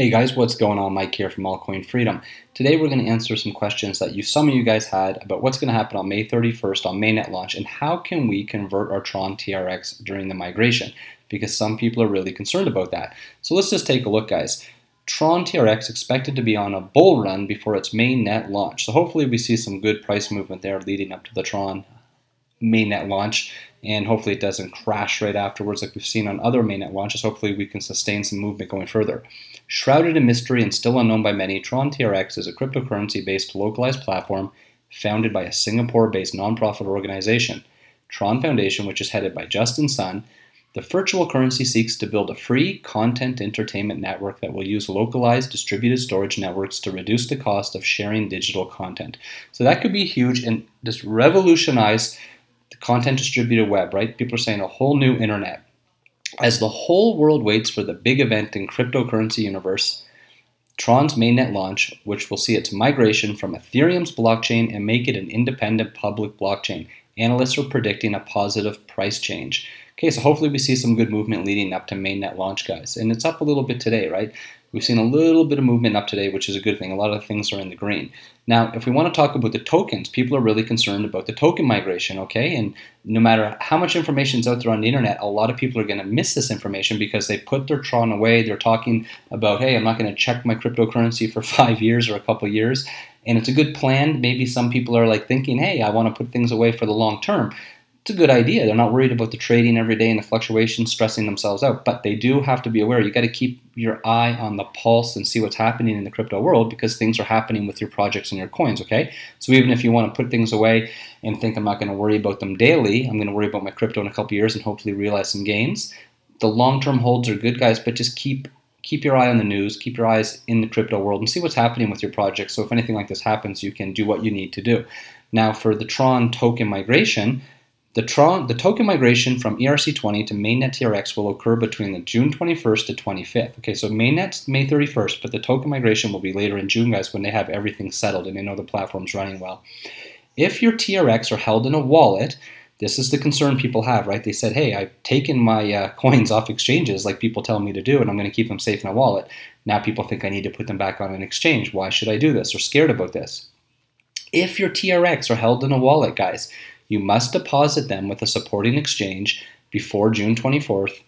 Hey guys, what's going on? Mike here from Altcoin Freedom. Today we're going to answer some questions that some of you guys had about what's going to happen on May 31st on mainnet launch and how can we convert our TRON TRX during the migration, because some people are really concerned about that. So let's just take a look, guys. TRON TRX expected to be on a bull run before its mainnet launch. So hopefully we see some good price movement there leading up to the TRON mainnet launch, and hopefully it doesn't crash right afterwards like we've seen on other mainnet launches. Hopefully we can sustain some movement going further. Shrouded in mystery and still unknown by many, TRON TRX is a cryptocurrency-based localized platform founded by a Singapore-based nonprofit organization, TRON Foundation, which is headed by Justin Sun. The virtual currency seeks to build a free content entertainment network that will use localized distributed storage networks to reduce the cost of sharing digital content. So that could be huge and just revolutionize the content distributed web, right? People are saying a whole new internet. As the whole world waits for the big event in cryptocurrency universe, TRON's mainnet launch, which will see its migration from Ethereum's blockchain and make it an independent public blockchain. Analysts are predicting a positive price change. Okay, so hopefully we see some good movement leading up to mainnet launch, guys. And it's up a little bit today, right? We've seen a little bit of movement up today, which is a good thing. A lot of things are in the green. Now, if we want to talk about the tokens, people are really concerned about the token migration, okay? And no matter how much information is out there on the internet, a lot of people are going to miss this information because they put their TRON away. They're talking about, hey, I'm not going to check my cryptocurrency for 5 years or a couple of years. And it's a good plan. Maybe some people are like thinking, hey, I want to put things away for the long term. It's a good idea. They're not worried about the trading every day and the fluctuations stressing themselves out, but they do have to be aware. You got to keep your eye on the pulse and see what's happening in the crypto world, because things are happening with your projects and your coins, okay? So even if you want to put things away and think I'm not going to worry about them daily, I'm going to worry about my crypto in a couple years and hopefully realize some gains. The long-term holds are good, guys, but just keep your eye on the news, keep your eyes in the crypto world and see what's happening with your project. So if anything like this happens, you can do what you need to do. Now for the TRON token migration, the token migration from ERC20 to mainnet TRX will occur between the June 21st to 25th. Okay, so mainnet's May 31st, but the token migration will be later in June, guys, when they have everything settled and they know the platform's running well. If your TRX are held in a wallet, this is the concern people have, right? They said, hey, I've taken my coins off exchanges like people tell me to do, and I'm going to keep them safe in a wallet. Now people think I need to put them back on an exchange. Why should I do this? They're scared about this. If your TRX are held in a wallet, guys, you must deposit them with a supporting exchange before June 24th.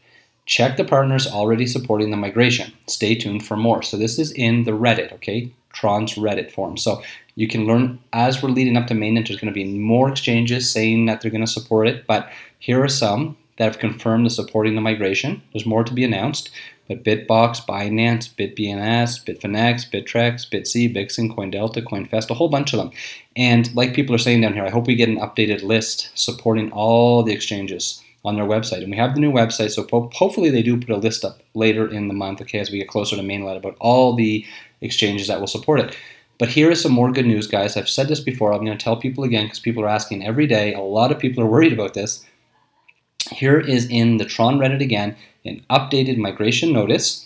Check the partners already supporting the migration. Stay tuned for more. So this is in the Reddit, okay? TRON's Reddit forum. So you can learn as we're leading up to mainnet. There's going to be more exchanges saying that they're going to support it, but here are some that have confirmed the supporting the migration. There's more to be announced, but Bitbox, Binance, BitBNS, Bitfinex, Bittrex, Bitsy, Bixen, CoinDelta, CoinFest, a whole bunch of them. And like people are saying down here, I hope we get an updated list supporting all the exchanges on their website. And we have the new website, so hopefully they do put a list up later in the month, okay, as we get closer to mainnet about all the exchanges that will support it. But here is some more good news, guys. I've said this before. I'm going to tell people again because people are asking every day. A lot of people are worried about this. Here is in the TRON Reddit again, an updated migration notice.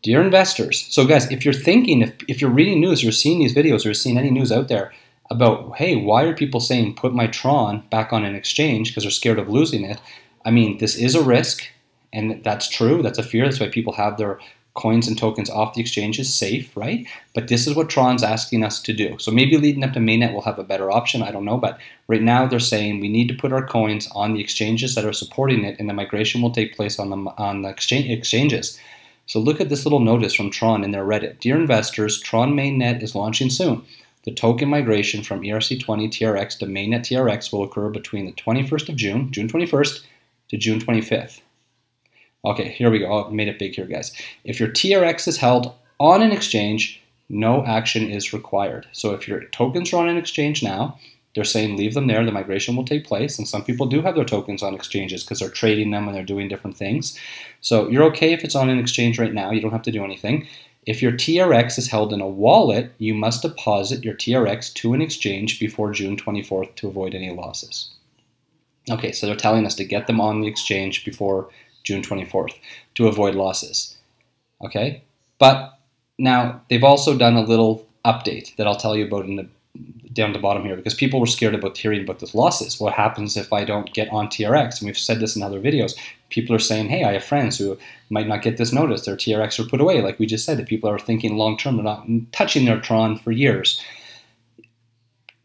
Dear investors, so guys, if you're thinking, if you're reading news, you're seeing these videos, or you're seeing any news out there about, hey, why are people saying put my TRON back on an exchange because they're scared of losing it? I mean, this is a risk, and that's true. That's a fear. That's why people have their coins and tokens off the exchanges safe, right? But this is what TRON's asking us to do. So maybe leading up to mainnet we'll have a better option. I don't know, but right now they're saying we need to put our coins on the exchanges that are supporting it, and the migration will take place on the exchanges. So look at this little notice from TRON in their Reddit. Dear investors, TRON mainnet is launching soon. The token migration from ERC20 TRX to mainnet TRX will occur between the 21st of June, June 21st, to June 25th. Okay, here we go. I made it big here, guys. If your TRX is held on an exchange, no action is required. So if your tokens are on an exchange now, they're saying leave them there. The migration will take place. And some people do have their tokens on exchanges because they're trading them and they're doing different things. So you're okay if it's on an exchange right now. You don't have to do anything. If your TRX is held in a wallet, you must deposit your TRX to an exchange before June 24th to avoid any losses. Okay, so they're telling us to get them on the exchange before June 24th to avoid losses. Okay, but now they've also done a little update that I'll tell you about in down the bottom here, because people were scared about hearing about the losses. What happens if I don't get on TRX? And we've said this in other videos. People are saying, hey, I have friends who might not get this notice. Their TRX are put away. Like we just said, that people are thinking long term, they're not touching their Tron for years.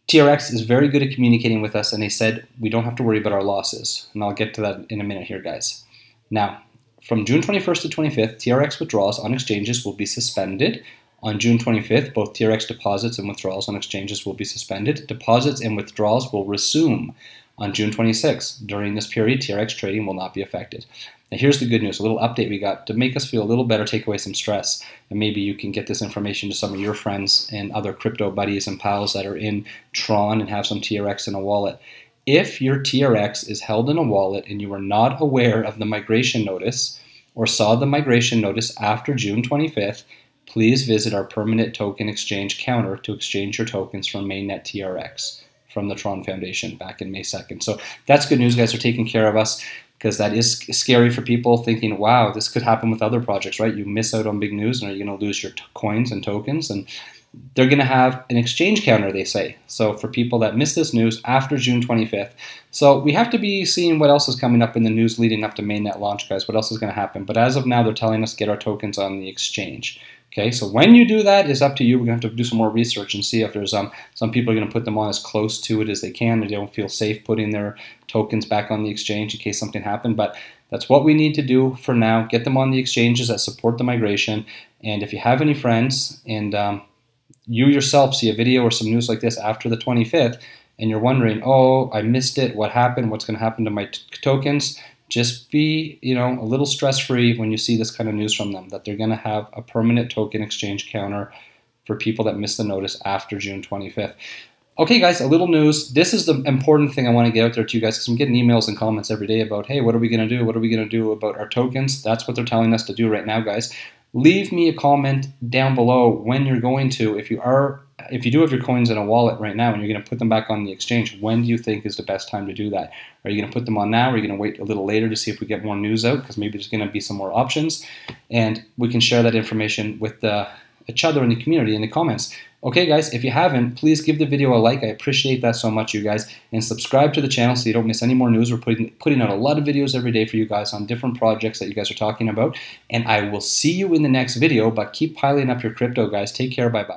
TRX is very good at communicating with us, and they said we don't have to worry about our losses. And I'll get to that in a minute here, guys. Now, from June 21st to 25th, TRX withdrawals on exchanges will be suspended. On June 25th, both TRX deposits and withdrawals on exchanges will be suspended. Deposits and withdrawals will resume on June 26th. During this period, TRX trading will not be affected. Now here's the good news, a little update we got to make us feel a little better, take away some stress, and maybe you can get this information to some of your friends and other crypto buddies and pals that are in Tron and have some TRX in a wallet. If your TRX is held in a wallet and you are not aware of the migration notice or saw the migration notice after June 25th, please visit our permanent token exchange counter to exchange your tokens from mainnet TRX from the Tron Foundation back in May 2nd. So that's good news, guys. Are taking care of us, because that is scary for people thinking, wow, this could happen with other projects, right? You miss out on big news and you're going to lose your coins and tokens, and they're going to have an exchange counter, they say. So for people that miss this news after June 25th, so we have to be seeing what else is coming up in the news leading up to mainnet launch, guys. What else is going to happen? But as of now, they're telling us get our tokens on the exchange. Okay, so when you do that, it's up to you. We're going to have to do some more research and see if there's some people are going to put them on as close to it as they can. They don't feel safe putting their tokens back on the exchange in case something happened. But that's what we need to do for now. Get them on the exchanges that support the migration. And if you have any friends and you yourself see a video or some news like this after the 25th, and you're wondering, oh, I missed it, what happened, what's going to happen to my tokens, just be, a little stress-free when you see this kind of news from them, that they're going to have a permanent token exchange counter for people that missed the notice after June 25th. Okay, guys, a little news. This is the important thing I want to get out there to you guys, because I'm getting emails and comments every day about, hey, what are we going to do? What are we going to do about our tokens? That's what they're telling us to do right now, guys. Leave me a comment down below when you're going to, if you do have your coins in a wallet right now and you're going to put them back on the exchange, when do you think is the best time to do that? Are you going to put them on now? Or are you going to wait a little later to see if we get more news out? Because maybe there's going to be some more options, and we can share that information with each other in the community in the comments. Okay, guys, if you haven't, please give the video a like. I appreciate that so much, you guys. And subscribe to the channel so you don't miss any more news. We're putting out a lot of videos every day for you guys on different projects that you guys are talking about. And I will see you in the next video, but keep piling up your crypto, guys. Take care. Bye-bye.